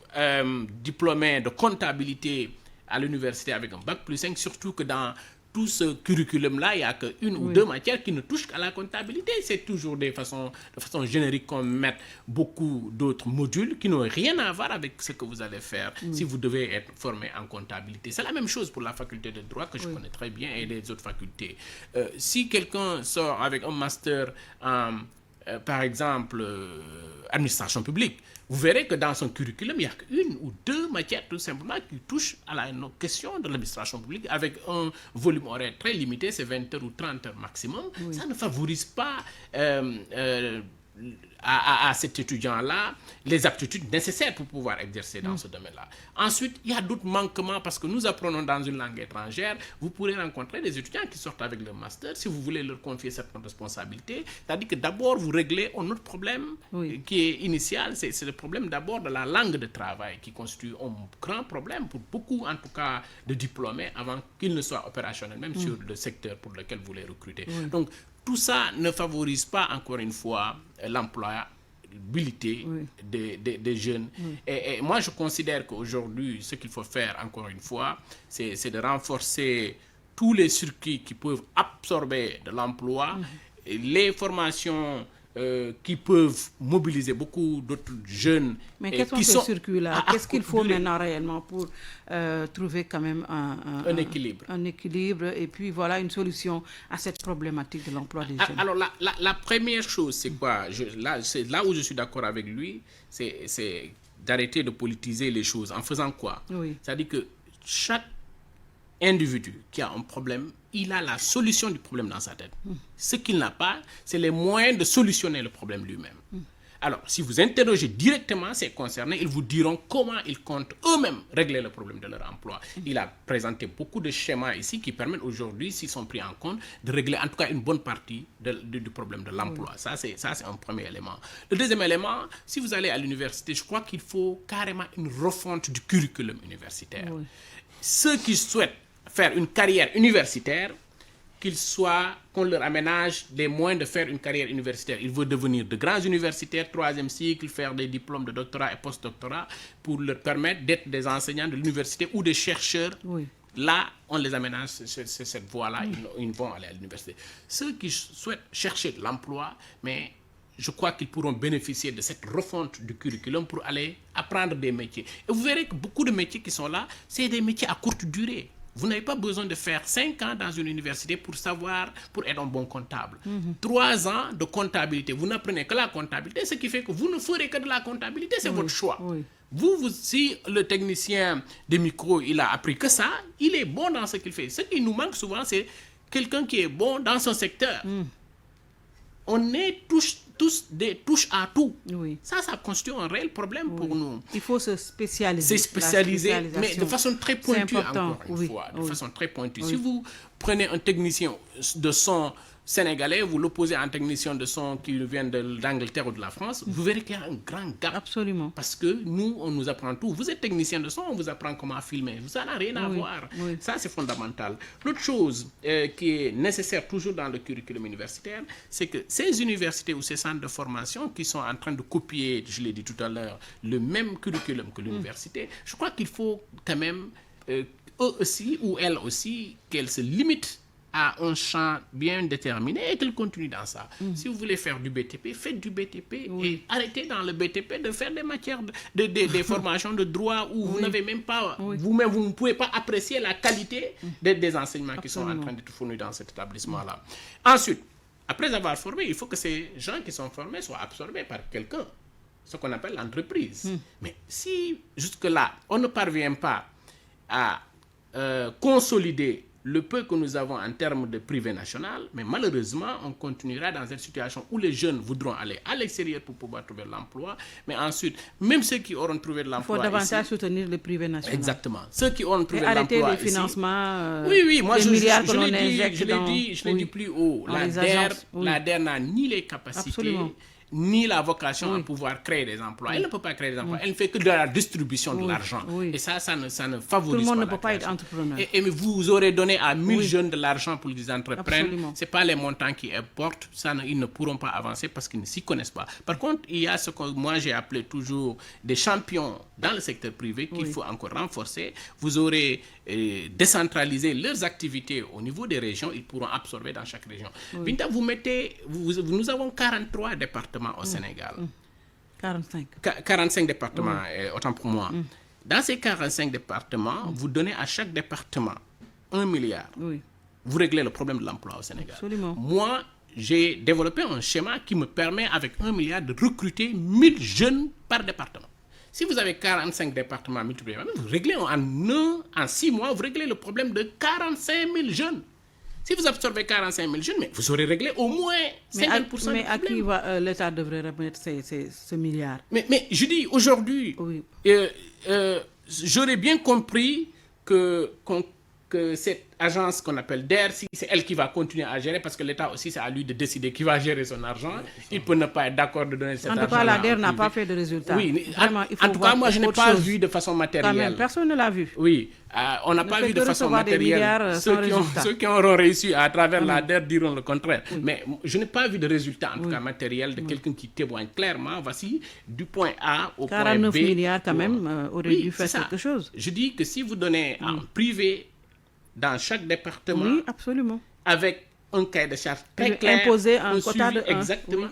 diplômé de comptabilité à l'université avec un bac+5, surtout que dans tout ce curriculum-là, il n'y a qu'une ou deux matières qui ne touchent qu'à la comptabilité. C'est toujours de façon générique qu'on met beaucoup d'autres modules qui n'ont rien à voir avec ce que vous allez faire si vous devez être formé en comptabilité. C'est la même chose pour la faculté de droit que je connais très bien et les autres facultés. Si quelqu'un sort avec un master en, par exemple, administration publique, vous verrez que dans son curriculum, il n'y a qu'une ou deux matières tout simplement qui touchent à la question de l'administration publique avec un volume horaire très limité, c'est 20 heures ou 30 heures maximum. Ça ne favorise pas à cet étudiant-là les aptitudes nécessaires pour pouvoir exercer dans ce domaine-là. Ensuite, il y a d'autres manquements parce que nous apprenons dans une langue étrangère. Vous pourrez rencontrer des étudiants qui sortent avec le master si vous voulez leur confier certaines responsabilités. C'est-à-dire que d'abord, vous réglez un autre problème qui est initial. C'est le problème d'abord de la langue de travail qui constitue un grand problème pour beaucoup, en tout cas, de diplômés avant qu'ils ne soient opérationnels, même sur le secteur pour lequel vous les recrutez. Donc, tout ça ne favorise pas, encore une fois, l'employabilité des jeunes. Et moi, je considère qu'aujourd'hui, ce qu'il faut faire, encore une fois, c'est de renforcer tous les circuits qui peuvent absorber de l'emploi, les formations qui peuvent mobiliser beaucoup d'autres jeunes. Mais quels sont ces circuits-là? Qu'est-ce qu'il faut maintenant réellement pour trouver quand même un équilibre? Un équilibre et puis voilà une solution à cette problématique de l'emploi des jeunes. Alors la première chose, c'est quoi? C'est là où je suis d'accord avec lui, c'est d'arrêter de politiser les choses. En faisant quoi? C'est-à-dire que chaque individu qui a un problème, il a la solution du problème dans sa tête. Ce qu'il n'a pas, c'est les moyens de solutionner le problème lui-même. Alors, si vous interrogez directement ces concernés, ils vous diront comment ils comptent eux-mêmes régler le problème de leur emploi. Il a présenté beaucoup de schémas ici qui permettent aujourd'hui, s'ils sont pris en compte, de régler en tout cas une bonne partie du problème de l'emploi. Ça, c'est un premier élément. Le deuxième élément, si vous allez à l'université, je crois qu'il faut carrément une refonte du curriculum universitaire. Ceux qui souhaitent faire une carrière universitaire, qu'on leur aménage les moyens de faire une carrière universitaire. Ils veulent devenir de grands universitaires, 3e cycle, faire des diplômes de doctorat et post-doctorat pour leur permettre d'être des enseignants de l'université ou des chercheurs. Là, on les aménage sur cette voie-là, ils vont aller à l'université. Ceux qui souhaitent chercher de l'emploi, mais je crois qu'ils pourront bénéficier de cette refonte du curriculum pour aller apprendre des métiers. Et vous verrez que beaucoup de métiers qui sont là, c'est des métiers à courte durée. Vous n'avez pas besoin de faire 5 ans dans une université pour être un bon comptable. 3 ans de comptabilité, vous n'apprenez que la comptabilité, ce qui fait que vous ne ferez que de la comptabilité, c'est votre choix. Vous, si le technicien des micros, il a appris que ça, il est bon dans ce qu'il fait. Ce qui nous manque souvent, c'est quelqu'un qui est bon dans son secteur. On est tous des touches à tout. Ça constitue un réel problème pour nous. Il faut se spécialiser. C'est spécialisé, mais de façon très pointue, encore une fois. De façon très pointue. Si vous prenez un technicien de son sénégalais, vous l'opposez à un technicien de son qui vient d'Angleterre ou de la France, vous verrez qu'il y a un grand gap. Absolument. Parce que nous, on nous apprend tout. Vous êtes technicien de son, on vous apprend comment filmer. Ça n'a rien à voir. Ça, c'est fondamental. L'autre chose qui est nécessaire toujours dans le curriculum universitaire, c'est que ces universités ou ces centres de formation qui sont en train de copier, je l'ai dit tout à l'heure, le même curriculum que l'université, je crois qu'il faut quand même, eux aussi ou elles aussi, qu'elles se limitent à un champ bien déterminé et qu'elle continue dans ça. Si vous voulez faire du BTP, faites du BTP et arrêtez dans le BTP de faire des matières, des formations de droit où vous n'avez même pas, vous-même, vous ne pouvez pas apprécier la qualité des enseignements qui sont en train d'être fournis dans cet établissement-là. Ensuite, après avoir formé, il faut que ces gens qui sont formés soient absorbés par quelqu'un, ce qu'on appelle l'entreprise. Mais si jusque-là, on ne parvient pas à consolider le peu que nous avons en termes de privé national, mais malheureusement, on continuera dans cette situation où les jeunes voudront aller à l'extérieur pour pouvoir trouver de l'emploi, mais ensuite, même ceux qui auront trouvé de l'emploi il faut davantage soutenir le privé national. Exactement. Ceux qui auront trouvé de l'emploi ici... arrêter les financements, moi les milliards que l'on injecte je l'ai dit plus haut. La DER n'a ni les capacités, ni la vocation à pouvoir créer des emplois. Elle ne peut pas créer des emplois. Elle ne fait que de la distribution de l'argent. Et ça ne favorise pas. Tout le monde ne peut pas être entrepreneur. Et vous aurez donné à 1000 jeunes de l'argent pour qu'ils entreprennent. Ce n'est pas les montants qui importent. Ils ne pourront pas avancer parce qu'ils ne s'y connaissent pas. Par contre, il y a ce que moi j'ai appelé toujours des champions dans le secteur privé qu'il faut encore renforcer. Vous aurez décentralisé leurs activités au niveau des régions. Ils pourront absorber dans chaque région. Binta, nous avons 43 départements au Sénégal. 45 départements, autant pour moi. Dans ces 45 départements, vous donnez à chaque département 1 milliard. Vous réglez le problème de l'emploi au Sénégal. Absolument. Moi, j'ai développé un schéma qui me permet, avec 1 milliard, de recruter 1000 jeunes par département. Si vous avez 45 départements multipliés, vous réglez en 6 mois, vous réglez le problème de 45 000 jeunes. Si vous absorbez 45 000 jeunes, mais vous aurez réglé au moins 50%. Mais à qui l'État devrait remettre ce milliard? Mais je dis aujourd'hui, j'aurais bien compris que cette agence qu'on appelle DER, si c'est elle qui va continuer à gérer, parce que l'État aussi, c'est à lui de décider qui va gérer son argent. Il peut ne pas être d'accord de donner cet argent. En tout cas, la DER n'a pas fait de résultat. Oui, vraiment, en tout cas, moi, je n'ai pas vu de façon matérielle. Même, personne ne l'a vu. Oui, on n'a pas vu de façon matérielle. Ceux qui auront réussi à travers la DER diront le contraire. Mais je n'ai pas vu de résultat, en tout cas matériel, de quelqu'un qui témoigne clairement, voici, du point A au point B. 49 milliards quand même auraient dû faire quelque chose. Je dis que si vous donnez en privé dans chaque département, absolument, avec un cahier de charge très clair, imposer un quota suivi, de exactement.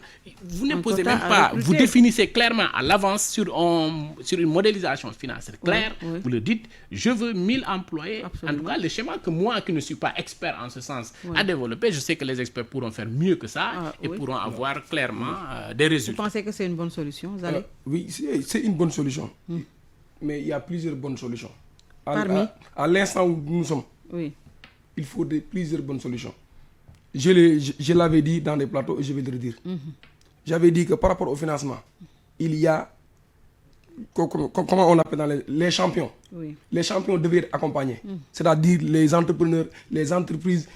Vous n'imposez même pas, vous définissez clairement à l'avance sur une modélisation financière claire. Vous le dites, je veux 1000 employés. Absolument. En tout cas, le schéma que moi, qui ne suis pas expert en ce sens, à développer, je sais que les experts pourront faire mieux que ça et pourront avoir clairement des résultats. Vous pensez que c'est une bonne solution, Zalé? Oui, c'est une bonne solution. Mais il y a plusieurs bonnes solutions. À l'instant où nous sommes, il faut plusieurs bonnes solutions. Je l'avais dit dans les plateaux et je vais le redire. j'avais dit que par rapport au financement, il y a, comment on appelle dans les champions. Oui. Les champions devaient être accompagnés. C'est-à-dire les entrepreneurs, les entreprises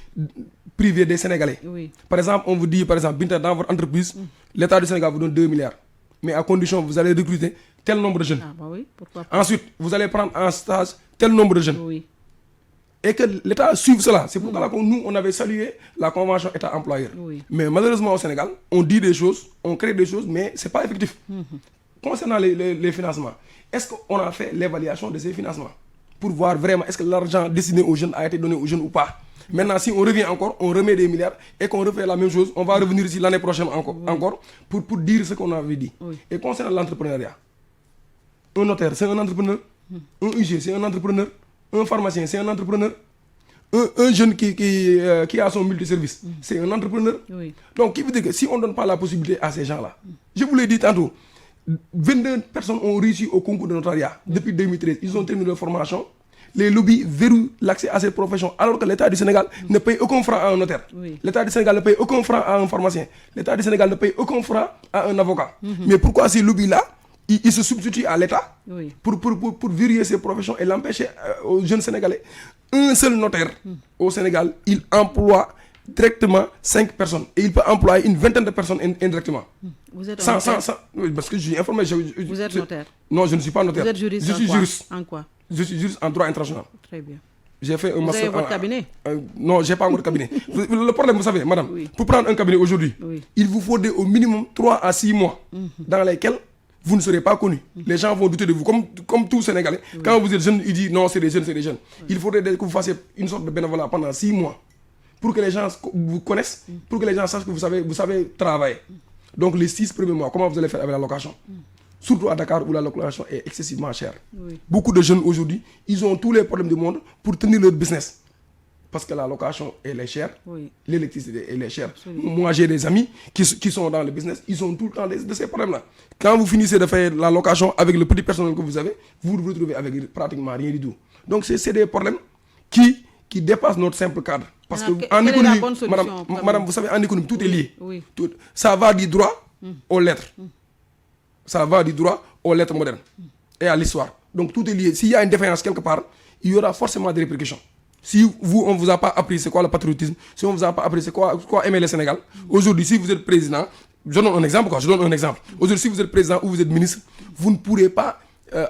privées des Sénégalais. Oui. Par exemple, on vous dit, par exemple, Binta, dans votre entreprise, l'État du Sénégal vous donne 2 milliards. Mais à condition que vous allez recruter tel nombre de jeunes. Ah bah oui, pourquoi pas. Ensuite, vous allez prendre en stage tel nombre de jeunes. Oui. Et que l'État suive cela. C'est pourquoi nous, on avait salué la convention État-employeur. Oui. Mais malheureusement, au Sénégal, on dit des choses, on crée des choses, mais ce n'est pas effectif. Concernant les financements, est-ce qu'on a fait l'évaluation de ces financements pour voir vraiment est-ce que l'argent destiné aux jeunes a été donné aux jeunes ou pas? Maintenant, si on revient encore, on remet des milliards et qu'on refait la même chose, on va revenir ici l'année prochaine encore pour dire ce qu'on avait dit. Oui. Et concernant l'entrepreneuriat, un notaire, c'est un entrepreneur. Un UG, c'est un entrepreneur. Un pharmacien, c'est un entrepreneur. Un jeune qui a son multiservice, c'est un entrepreneur. Oui. Donc, qui veut dire que si on ne donne pas la possibilité à ces gens-là, je vous l'ai dit tantôt, 22 personnes ont réussi au concours de notariat depuis 2013. Ils ont terminé leur formation. Les lobbies verrouillent l'accès à ces professions, alors que l'État du Sénégal ne paye aucun franc à un notaire. Oui. L'État du Sénégal ne paye aucun franc à un pharmacien. L'État du Sénégal ne paye aucun franc à un avocat. Mais pourquoi ces lobbies-là, ils se substituent à l'État Oui. pour verrouiller ces professions et l'empêcher aux jeunes Sénégalais? Un seul notaire au Sénégal, il emploie directement 5 personnes. Et il peut employer une vingtaine de personnes indirectement. Vous êtes notaire? Oui, parce que je suis informé. Vous êtes notaire? Non, je ne suis pas notaire. Vous êtes juriste? Je suis juriste. En quoi? Je suis juriste en droit international. Très bien. J'ai fait un Vous master. avez votre cabinet? Non, je n'ai pas encore de cabinet. Le problème, vous savez, madame, Oui. pour prendre un cabinet aujourd'hui, Oui. il vous faudrait au minimum 3 à 6 mois dans lesquels vous ne serez pas connu. Les gens vont douter de vous, comme tout Sénégalais. Quand vous êtes jeune, ils disent non, c'est des jeunes, c'est des jeunes. Il faudrait que vous fassiez une sorte de bénévolat pendant 6 mois pour que les gens vous connaissent, pour que les gens sachent que vous savez travailler. Donc les 6 premiers mois, comment vous allez faire avec la location? Surtout à Dakar où la location est excessivement chère. Oui. Beaucoup de jeunes aujourd'hui, ils ont tous les problèmes du monde pour tenir leur business. Parce que la location, elle est chère, Oui. l'électricité, elle est chère. Absolument. Moi, j'ai des amis qui sont dans le business, ils ont tout le temps de ces problèmes-là. Quand vous finissez de faire la location avec le petit personnel que vous avez, vous vous retrouvez avec pratiquement rien du tout. Donc, c'est des problèmes qui dépassent notre simple cadre. Parce que en économie, madame, vous savez, en économie, tout est lié. Oui. Ça va du droit aux lettres. Ça va du droit aux lettres modernes et à l'histoire. Donc, tout est lié. S'il y a une défaillance quelque part, il y aura forcément des répercussions. Si on ne vous a pas appris c'est quoi le patriotisme, si on ne vous a pas appris c'est quoi aimer le Sénégal, aujourd'hui, si vous êtes président, je donne un exemple. Aujourd'hui, si vous êtes président ou vous êtes ministre, vous ne pourrez pas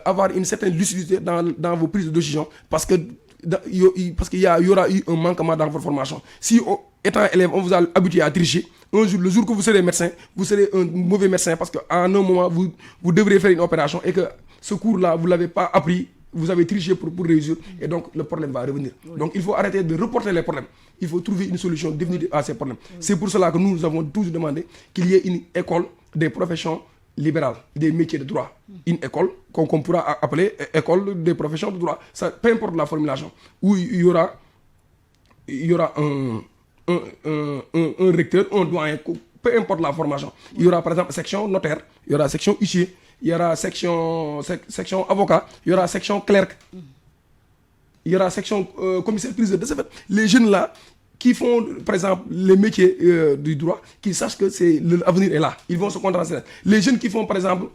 avoir une certaine lucidité dans vos prises de décision parce qu'il y aura eu un manquement dans votre formation. Si, étant élève, on vous a habitué à tricher, un jour, le jour que vous serez médecin, vous serez un mauvais médecin parce qu'à un moment, vous devrez faire une opération et que ce cours-là, vous ne l'avez pas appris. Vous avez triché pour réussir et donc le problème va revenir. Oui. Donc il faut arrêter de reporter les problèmes. Il faut trouver une solution définitive à ces problèmes. Oui. C'est pour cela que nous avons toujours demandé qu'il y ait une école des professions libérales, des métiers de droit. Une école qu'on pourra appeler école des professions de droit. Ça, peu importe la formulation. Où il y aura un recteur, un doyen, peu importe la formation. Il y aura par exemple section notaire, il y aura section huissier. Il y aura section avocat, il y aura section clerc, il y aura section commissaire-priseur. De ce fait, les jeunes là qui font, par exemple, les métiers du droit, qu'ils sachent que l'avenir est là. Ils vont se concentrer. Les jeunes qui font, par exemple,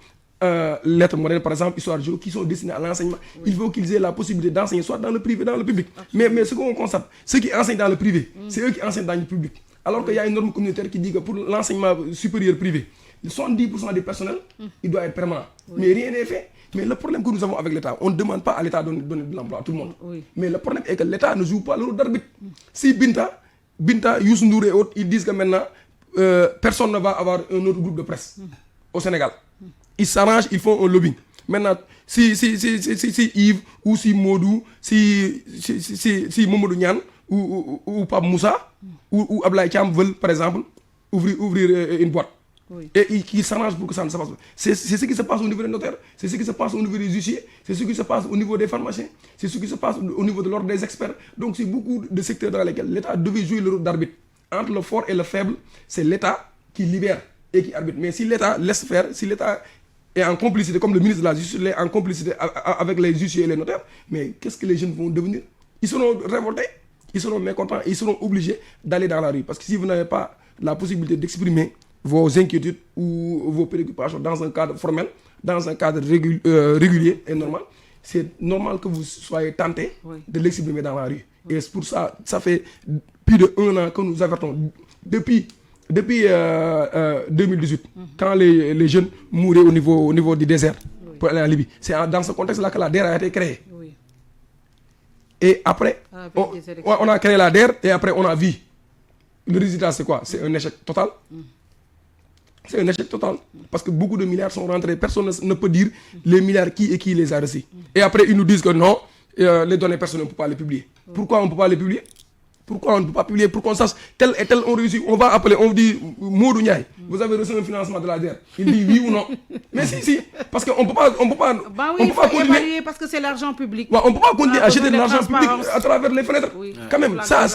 lettres modernes, par exemple, histoire géo, qui sont destinés à l'enseignement, il faut qu'ils aient la possibilité d'enseigner soit dans le privé, dans le public. Mais ce qu'on constate, ceux qui enseignent dans le privé, c'est eux qui enseignent dans le public. Alors qu'il y a une norme communautaire qui dit que pour l'enseignement supérieur privé, 70% du personnel, il doit être permanent. Oui. Mais rien n'est fait. Mais le problème que nous avons avec l'État, on ne demande pas à l'État de donner de l'emploi à tout le monde. Oui. Mais le problème est que l'État ne joue pas le rôle d'arbitre. Si Binta, Youssou Ndour et autres, ils disent que maintenant, personne ne va avoir un autre groupe de presse au Sénégal. Ils s'arrangent, ils font un lobbying. Maintenant, si Yves, ou si Modou, si Mamadou Niane, ou Pape Moussa, ou Ablaye Thiam veulent, par exemple, ouvrir une boîte. Oui. Et qui s'arrange pour que ça ne se passe pas. C'est ce qui se passe au niveau des notaires, c'est ce qui se passe au niveau des huissiers, c'est ce qui se passe au niveau des pharmaciens, c'est ce qui se passe au niveau de l'ordre des experts. Donc c'est beaucoup de secteurs dans lesquels l'État devait jouer le rôle d'arbitre. Entre le fort et le faible, c'est l'État qui libère et qui arbitre. Mais si l'État laisse faire, si l'État est en complicité, comme le ministre de la Justice est en complicité avec les huissiers et les notaires, mais qu'est-ce que les jeunes vont devenir? Ils seront révoltés, ils seront mécontents, ils seront obligés d'aller dans la rue. Parce que si vous n'avez pas la possibilité d'exprimer vos inquiétudes ou vos préoccupations dans un cadre formel, dans un cadre régulier et normal, c'est normal que vous soyez tenté de l'exprimer dans la rue. Et c'est pour ça, ça fait plus de 1 an que nous avertons. Depuis 2018, quand les jeunes mouraient au niveau du désert pour aller en Libye, c'est dans ce contexte-là que la DER a été créée. Et après, on a créé la DER et après on a vu. Le résultat, c'est quoi? C'est un échec total. C'est un échec total. Parce que beaucoup de milliards sont rentrés. Personne ne peut dire les milliards qui les a reçus. Et après, ils nous disent que non, les données personnelles, on ne peut pas les publier. Pourquoi on ne peut pas les publier? Pourquoi on ne peut pas publier? Pour qu'on sache tel et tel ont réussi. On va appeler, on dit Modou Ndiaye, vous avez reçu un financement de la DER. Il dit oui ou non. Mais si, parce qu'on ne peut pas. Bah oui, il faut évaluer parce que c'est l'argent public. Ouais, on ne peut pas continuer à jeter de l'argent public à travers les fenêtres. Quand même, ça,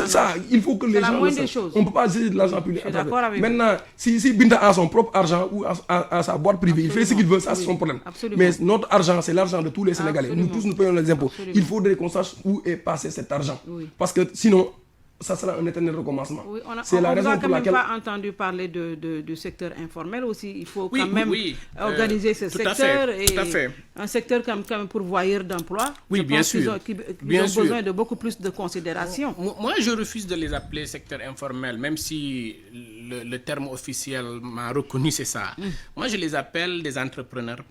il faut que les gens le sachent. On ne peut pas jeter de l'argent public à travers. Maintenant, si Binta a son propre argent ou à sa boîte privée, il fait ce qu'il veut, ça c'est son problème. Mais notre argent, c'est l'argent de tous les Sénégalais. Nous tous, nous payons les impôts. Il faudrait qu'on sache où est passé cet argent. Parce que sinon, ça sera un éternel recommencement. Oui, c'est la raison pour laquelle... On n'a pas entendu parler du secteur informel aussi. Il faut quand même organiser ce secteur. Tout à fait. Un secteur comme pourvoyeur d'emploi. Oui, bien sûr. Ils ont besoin de beaucoup plus de considération. Moi, je refuse de les appeler secteur informel, même si le terme officiel m'a reconnu, c'est ça. Moi, je les appelle des entrepreneurs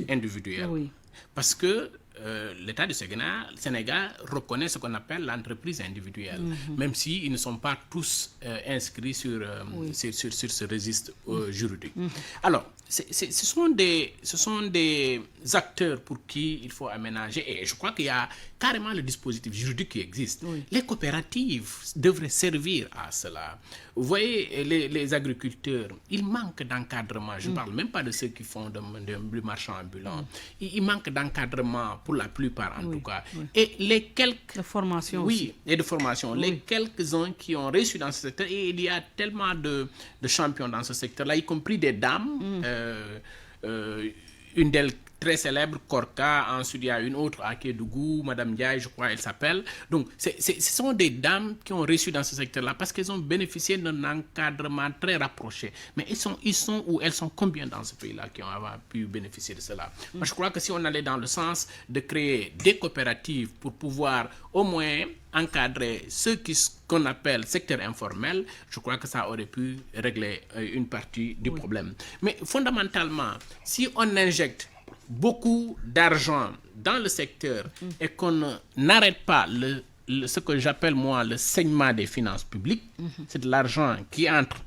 individuels. Oui. Parce que l'État du Sénégal reconnaît ce qu'on appelle l'entreprise individuelle, même s'ils ne sont pas tous inscrits sur ce registre juridique. Alors, ce sont des acteurs pour qui il faut aménager, et je crois qu'il y a carrément le dispositif juridique qui existe. Les coopératives devraient servir à cela. Vous voyez, les agriculteurs, ils manquent d'encadrement. Je ne parle même pas de ceux qui font du marchand ambulant. Ils manquent d'encadrement pour la plupart, en tout cas. Et les quelques... De formation aussi. Et de formation. Les quelques-uns qui ont réussi dans ce secteur, et il y a tellement de champions dans ce secteur-là, y compris des dames. Une d'elles très célèbre, Korka, ensuite il y a une autre à Kédougou, Madame Ndiaye, je crois elle s'appelle. Donc ce sont des dames qui ont réussi dans ce secteur-là parce qu'elles ont bénéficié d'un encadrement très rapproché. Mais ils sont ou elles sont combien dans ce pays-là qui ont pu bénéficier de cela? Moi je crois que si on allait dans le sens de créer des coopératives pour pouvoir au moins encadrer ce qu'on appelle secteur informel, je crois que ça aurait pu régler une partie du problème. Mais fondamentalement, si on injecte beaucoup d'argent dans le secteur et qu'on n'arrête pas ce que j'appelle moi le saignement des finances publiques, c'est de l'argent qui entre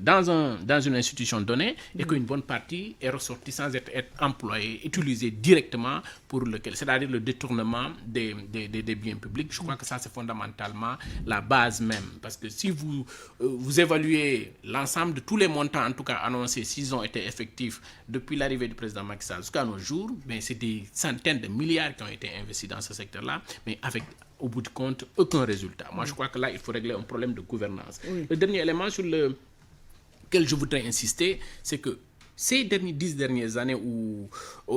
dans une institution donnée et qu'une bonne partie est ressortie sans être employée, utilisée directement pour c'est-à-dire le détournement des biens publics. Je crois que ça c'est fondamentalement la base même, parce que si vous évaluez l'ensemble de tous les montants en tout cas annoncés, s'ils ont été effectifs depuis l'arrivée du président Macky Sall jusqu'à nos jours, c'est des centaines de milliards qui ont été investis dans ce secteur-là, mais avec au bout du compte, aucun résultat. Moi, je crois que là, il faut régler un problème de gouvernance. Le dernier élément sur lequel je voudrais insister, c'est que ces 10 dernières années où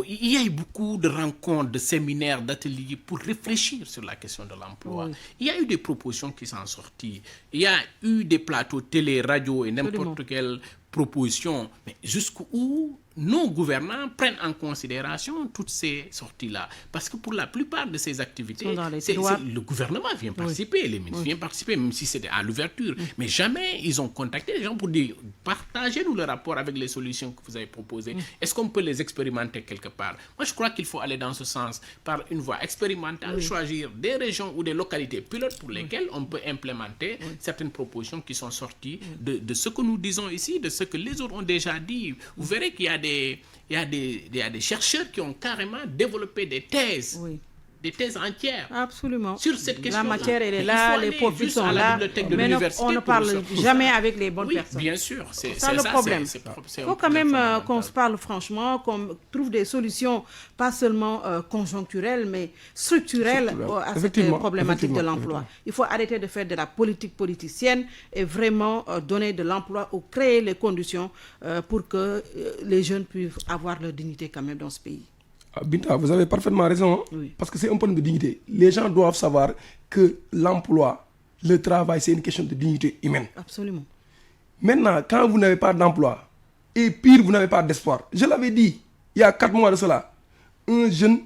il y a eu beaucoup de rencontres, de séminaires, d'ateliers pour réfléchir sur la question de l'emploi. Il y a eu des propositions qui sont sorties. Il y a eu des plateaux télé, radio et n'importe quelle proposition. Mais jusqu'où nos gouvernants prennent en considération toutes ces sorties-là. Parce que pour la plupart de ces activités, le gouvernement vient participer, les ministres viennent participer, même si c'est à l'ouverture. Mais jamais ils ont contacté les gens pour dire partagez-nous le rapport avec les solutions que vous avez proposées. Est-ce qu'on peut les expérimenter quelque part? Moi, je crois qu'il faut aller dans ce sens par une voie expérimentale, choisir des régions ou des localités pilotes pour lesquelles on peut implémenter certaines propositions qui sont sorties de ce que nous disons ici, de ce que les autres ont déjà dit. Vous verrez qu'il y a des chercheurs qui ont carrément développé des thèses. Des thèses entières. Absolument. Sur cette question. La matière, elle est là, les profils sont là, mais on ne parle jamais avec les bonnes personnes. Bien sûr. C'est ça le problème. Il faut quand même qu'on se parle franchement, qu'on trouve des solutions, pas seulement conjoncturelles, mais structurelles à cette problématique de l'emploi. Il faut arrêter de faire de la politique politicienne et vraiment donner de l'emploi ou créer les conditions pour que les jeunes puissent avoir leur dignité quand même dans ce pays. Binta, vous avez parfaitement raison, parce que c'est un problème de dignité. Les gens doivent savoir que l'emploi, le travail, c'est une question de dignité humaine. Absolument. Maintenant, quand vous n'avez pas d'emploi, et pire, vous n'avez pas d'espoir. Je l'avais dit, il y a 4 mois de cela, un jeune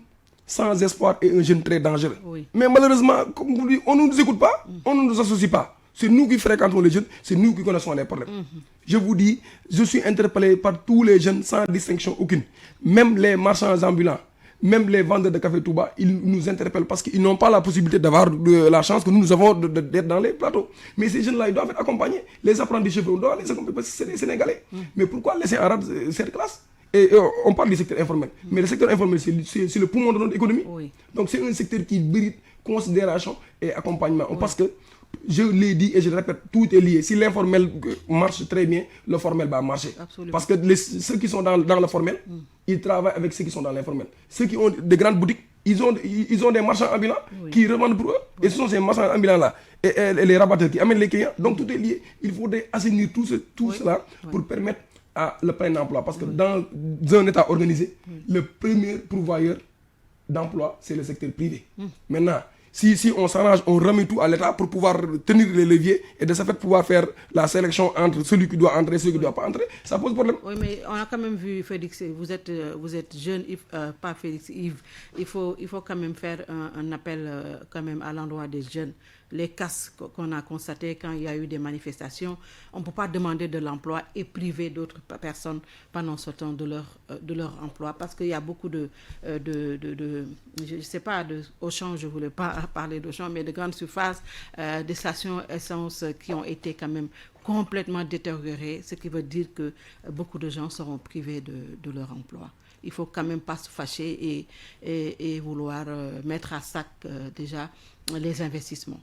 sans espoir est un jeune très dangereux. Oui. Mais malheureusement, comme vous dites, on ne nous écoute pas, on ne nous associe pas. C'est nous qui fréquentons les jeunes, c'est nous qui connaissons les problèmes. Je vous dis, je suis interpellé par tous les jeunes sans distinction aucune. Même les marchands ambulants, même les vendeurs de café Touba, ils nous interpellent parce qu'ils n'ont pas la possibilité d'avoir la chance que nous avons d'être dans les plateaux. Mais ces jeunes-là, ils doivent être accompagnés. Les apprentis chauffeurs, on doit les accompagner parce que c'est des Sénégalais. Mais pourquoi laisser en rade cette classe? Et on parle du secteur informel. Mais le secteur informel, c'est le poumon de notre économie. Oui. Donc c'est un secteur qui mérite considération et accompagnement. Parce que, je l'ai dit et je le répète, tout est lié. Si l'informel marche très bien, le formel va marcher. Absolument. Parce que ceux qui sont dans le formel, ils travaillent avec ceux qui sont dans l'informel. Ceux qui ont des grandes boutiques, ils ont des marchands ambulants qui revendent pour eux. Et ce sont ces marchands ambulants-là et les rabatteurs qui amènent les clients. Donc tout est lié. Il faudrait assainir tout cela pour permettre à le plein emploi. Parce que dans un État organisé, le premier pourvoyeur d'emploi, c'est le secteur privé. Maintenant, si on s'arrange, on remet tout à l'État pour pouvoir tenir les leviers et de ce fait pouvoir faire la sélection entre celui qui doit entrer et celui qui ne doit pas entrer, ça pose problème. Oui, mais on a quand même vu, Félix, vous êtes jeune, pas Félix, Yves. Il faut quand même faire un appel quand même à l'endroit des jeunes. Les casses qu'on a constatées quand il y a eu des manifestations, on ne peut pas demander de l'emploi et priver d'autres personnes pendant ce temps de leur emploi, parce qu'il y a beaucoup je ne sais pas, Auchan, je ne voulais pas parler d'Auchan, mais de grandes surfaces, des stations essence qui ont été quand même complètement détériorées, ce qui veut dire que beaucoup de gens seront privés de leur emploi. Il ne faut quand même pas se fâcher et vouloir mettre à sac déjà les investissements.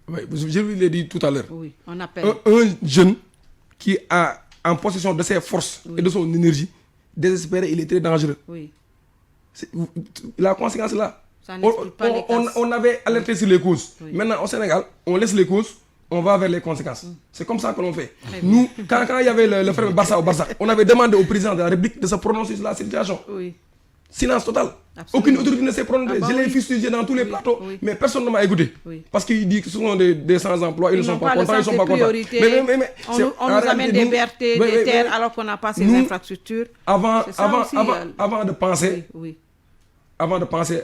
Oui, je vous l'ai dit tout à l'heure. Oui, on appelle. Un jeune qui a en possession de ses forces et de son énergie, désespéré, il est très dangereux. Oui. La conséquence là, Ça n'explique pas les casses. on avait alerté sur les causes. Oui. Maintenant, au Sénégal, on laisse les causes, on va vers les conséquences. C'est comme ça que l'on fait. Nous, quand il y avait le frère Barça au Barça, on avait demandé au président de la République de se prononcer sur la situation. Oui. Silence total. Absolument. Aucune autorité ne s'est prononcée. Ah bah Je l'ai oui. fustigé dans tous les plateaux, oui. mais personne ne m'a écouté. Oui. Parce qu'il dit que ce sont des sans-emploi, ils ne sont pas contents, ils ne sont pas contents. Mais on nous amène des BRT, des terres, alors qu'on n'a pas ces infrastructures. Avant de penser, Oui. avant de penser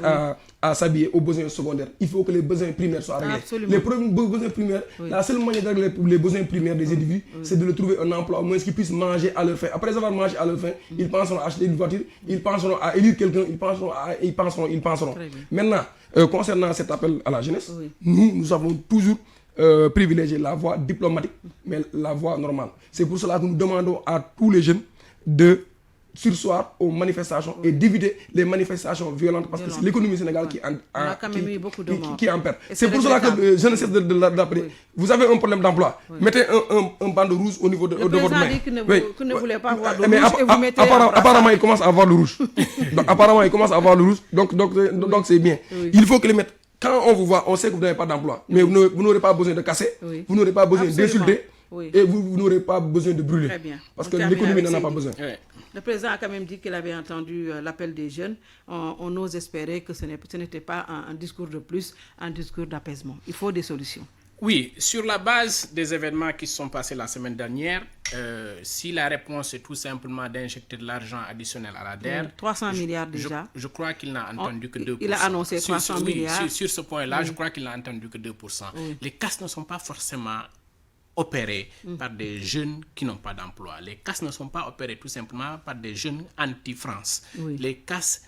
à s'habiller aux besoins secondaires, il faut que les besoins primaires soient réglés. Absolument. Les besoins primaires, la seule manière de régler les besoins primaires des individus, c'est de leur trouver un emploi, au moins qu'ils puissent manger à leur faim. Après avoir mangé à leur faim, ils penseront à acheter une voiture, ils penseront à élire quelqu'un, ils penseront. Maintenant, concernant cet appel à la jeunesse, nous avons toujours privilégié la voie diplomatique, mais la voie normale. C'est pour cela que nous demandons à tous les jeunes de sursoir aux manifestations et d'éviter les manifestations violentes parce que c'est l'économie sénégalaise qui en perd. C'est pour cela que je ne cesse de l'appeler. Vous avez un problème d'emploi, mettez un bandeau rouge au niveau de votre main. Le président dit que ne voulait pas avoir de mais rouge et vous mettez apparemment il commence à avoir le rouge. Donc c'est bien. Il faut que les mettre. Quand on vous voit, on sait que vous n'avez pas d'emploi, mais vous n'aurez pas besoin de casser, vous n'aurez pas besoin d'insulter. Et vous n'aurez pas besoin de brûler. Très bien. Parce que l'économie n'en a pas besoin. Le président a quand même dit qu'il avait entendu l'appel des jeunes. On ose espérer que ce n'était pas un discours de plus, un discours d'apaisement. Il faut des solutions. Oui, sur la base des événements qui se sont passés la semaine dernière, si la réponse est tout simplement d'injecter de l'argent additionnel à la DER... 300 milliards déjà. Je crois qu'il n'a entendu que 2%. Il a annoncé 300 milliards. Sur ce point-là, je crois qu'il n'a entendu que 2%. Les casses ne sont pas forcément opérées par des jeunes qui n'ont pas d'emploi. Les casses ne sont pas opérées tout simplement par des jeunes anti-France. Les casses...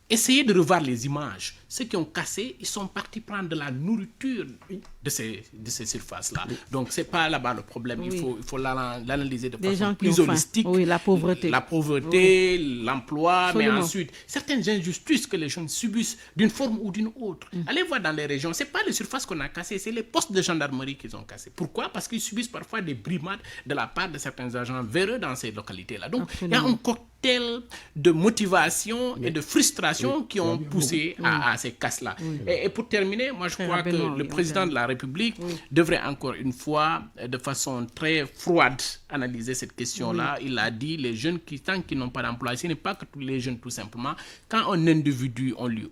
Essayez de revoir les images. Ceux qui ont cassé, ils sont partis prendre de la nourriture de ces surfaces-là. Donc, ce n'est pas là-bas le problème. Il faut l'analyser de façon plus holistique. Oui, la pauvreté. La pauvreté, l'emploi, absolument. Mais ensuite, certaines injustices que les jeunes subissent d'une forme ou d'une autre. Allez voir dans les régions, ce n'est pas les surfaces qu'on a cassées, c'est les postes de gendarmerie qu'ils ont cassés. Pourquoi? Parce qu'ils subissent parfois des brimades de la part de certains agents véreux dans ces localités-là. Donc, il y a un cocktail de motivation et de frustration qui ont poussé à ces casses-là. Et pour terminer, moi je crois que le président de la République devrait encore une fois, de façon très froide, analyser cette question-là. Il a dit, les jeunes tant qu'ils n'ont pas d'emploi, ce n'est pas que tous les jeunes tout simplement, quand un individu, on lui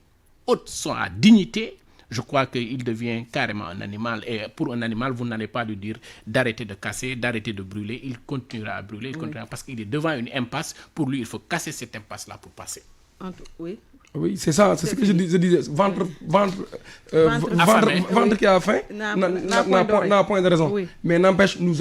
ôte sa dignité, je crois qu'il devient carrément un animal. Et pour un animal, vous n'allez pas lui dire d'arrêter de casser, d'arrêter de brûler. Il continuera à brûler, parce qu'il est devant une impasse. Pour lui, il faut casser cette impasse-là pour passer. Oui. Oui, c'est ça, c'est ce que je disais. Ventre qui a faim n'a point de raison. Oui. Mais n'empêche, nous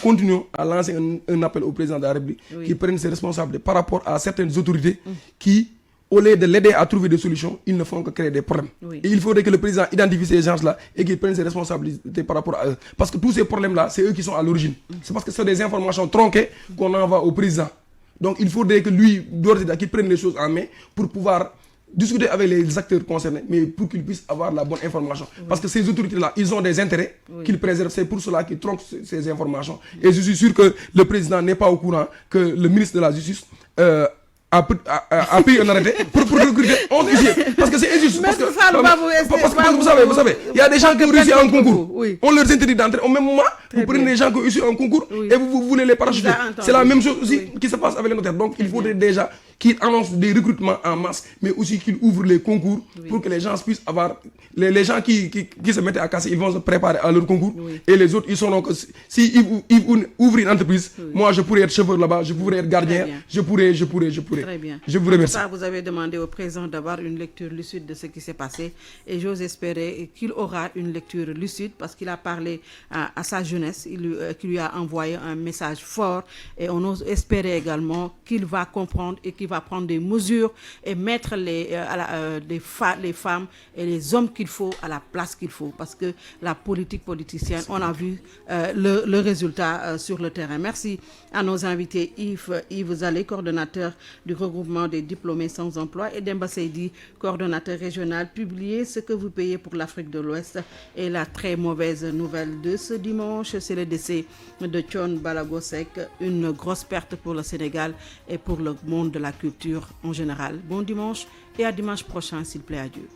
continuons à lancer un appel au président de la République qui prenne ses responsabilités par rapport à certaines autorités qui, au lieu de l'aider à trouver des solutions, ils ne font que créer des problèmes. Oui. Et il faudrait que le président identifie ces gens-là et qu'il prenne ses responsabilités par rapport à eux. Parce que tous ces problèmes-là, c'est eux qui sont à l'origine. C'est parce que c'est des informations tronquées qu'on envoie au président. Donc il faudrait que lui, qu'il prenne les choses en main pour pouvoir discuter avec les acteurs concernés, mais pour qu'ils puissent avoir la bonne information. Parce que ces autorités-là, ils ont des intérêts qu'ils préservent. C'est pour cela qu'ils tronquent ces informations. Et je suis sûr que le président n'est pas au courant que le ministre de la Justice a pris un arrêté pour recruter 11 huissiers. Parce que c'est injuste. Parce que vous savez, il y a des gens qui ont réussi un concours. Oui. On leur interdit d'entrer. Au même moment, vous prenez des gens qui ont réussi un concours et vous voulez les parachuter. C'est la même chose aussi qui se passe avec les notaires. Donc il faudrait déjà qu'ils annoncent des recrutements en masse, mais aussi qu'ils ouvrent les concours pour que les gens puissent avoir... Les gens qui se mettaient à casser, ils vont se préparer à leur concours. Et les autres, ils sauront que s'ils ouvrent une entreprise, moi je pourrais être chauffeur là-bas, je pourrais être gardien, je pourrais. Très bien. Je vous remercie. Vous avez demandé au président d'avoir une lecture lucide de ce qui s'est passé et j'ose espérer qu'il aura une lecture lucide parce qu'il a parlé à sa jeunesse, qui lui a envoyé un message fort et on ose espérer également qu'il va comprendre et qu'il va prendre des mesures et mettre les femmes et les hommes qu'il faut à la place qu'il faut parce que la politique politicienne, on a vu le résultat sur le terrain. Merci à nos invités Yves Zalé, coordonnateur du regroupement des diplômés sans emploi et Demba Seydi, coordonnateur régional, publié Ce que vous payez pour l'Afrique de l'Ouest. Et la très mauvaise nouvelle de ce dimanche, c'est le décès de Thione Ballago Seck, une grosse perte pour le Sénégal et pour le monde de la culture en général. Bon dimanche et à dimanche prochain s'il plaît à Dieu.